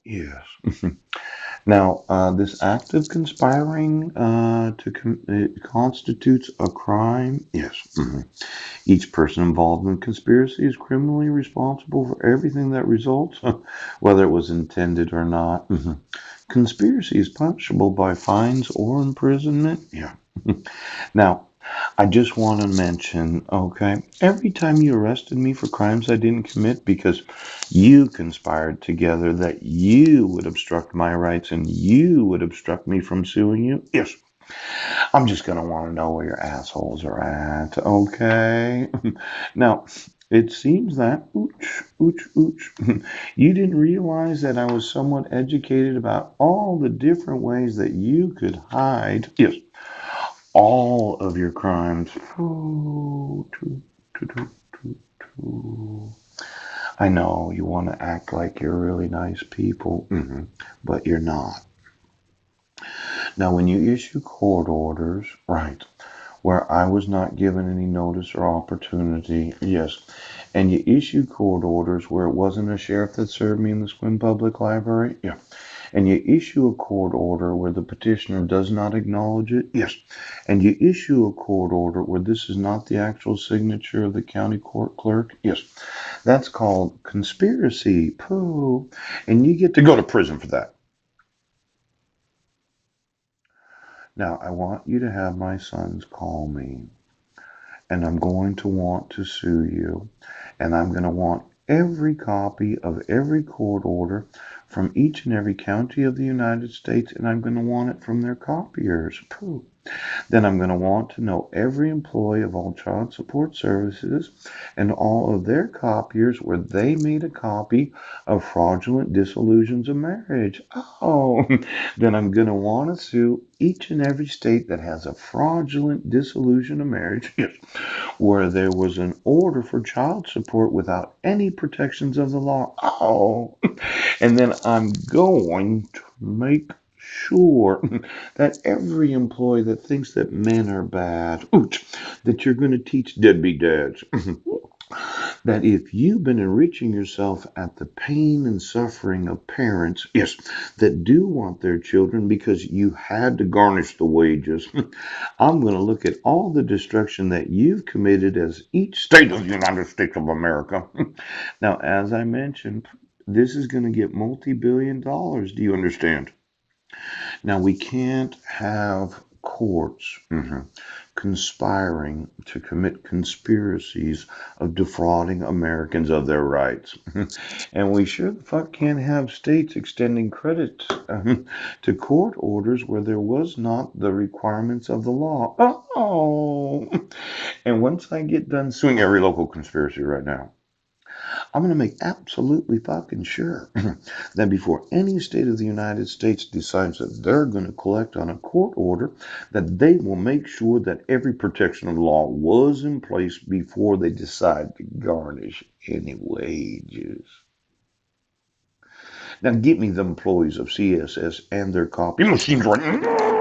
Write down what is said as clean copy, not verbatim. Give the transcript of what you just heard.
Yes. Now, this act of conspiring it constitutes a crime. Yes. Each person involved in the conspiracy is criminally responsible for everything that results, whether it was intended or not. Conspiracy is punishable by fines or imprisonment. Yeah. Now, I just want to mention, okay, every time you arrested me for crimes I didn't commit because you conspired together that you would obstruct my rights and you would obstruct me from suing you, yes, I'm just going to want to know where your assholes are at, okay? Now, it seems that, ooch, ooch, ooch, you didn't realize that I was somewhat educated about all the different ways that you could hide, yes, all of your crimes. Ooh, toot, toot, toot, toot, toot. I know you want to act like you're really nice people, but you're not. Now, when you issue court orders, right, where I was not given any notice or opportunity, yes, and you issue court orders where it wasn't a sheriff that served me in the Squim Public Library, yeah, and you issue a court order where the petitioner does not acknowledge it, yes, and you issue a court order where this is not the actual signature of the county court clerk, yes, that's called conspiracy, pooh, and you get to go to prison for that. Now, I want you to have my sons call me, and I'm going to want to sue you, and I'm going to want every copy of every court order from each and every county of the United States, and I'm going to want it from their copiers. Pooh. Then I'm going to want to know every employee of all child support services and all of their copiers where they made a copy of fraudulent dissolutions of marriage. Oh, then I'm going to want to sue each and every state that has a fraudulent dissolution of marriage, yes, where there was an order for child support without any protections of the law. Oh, and then I'm going to make sure that every employee that thinks that men are bad, ooch, that you're going to teach deadbeat dads that if you've been enriching yourself at the pain and suffering of parents, yes, that do want their children because you had to garnish the wages, I'm going to look at all the destruction that you've committed as each state of the United States of America. Now, as I mentioned, this is going to get multi-billion dollars. Do you understand? Now, we can't have courts conspiring to commit conspiracies of defrauding Americans of their rights. And we sure the fuck can't have states extending credit to court orders where there was not the requirements of the law. Oh, and once I get done suing every local conspiracy right now, I'm going to make absolutely fucking sure that before any state of the United States decides that they're going to collect on a court order, that they will make sure that every protection of the law was in place before they decide to garnish any wages. Now, get me the employees of CSS and their copy machines right now.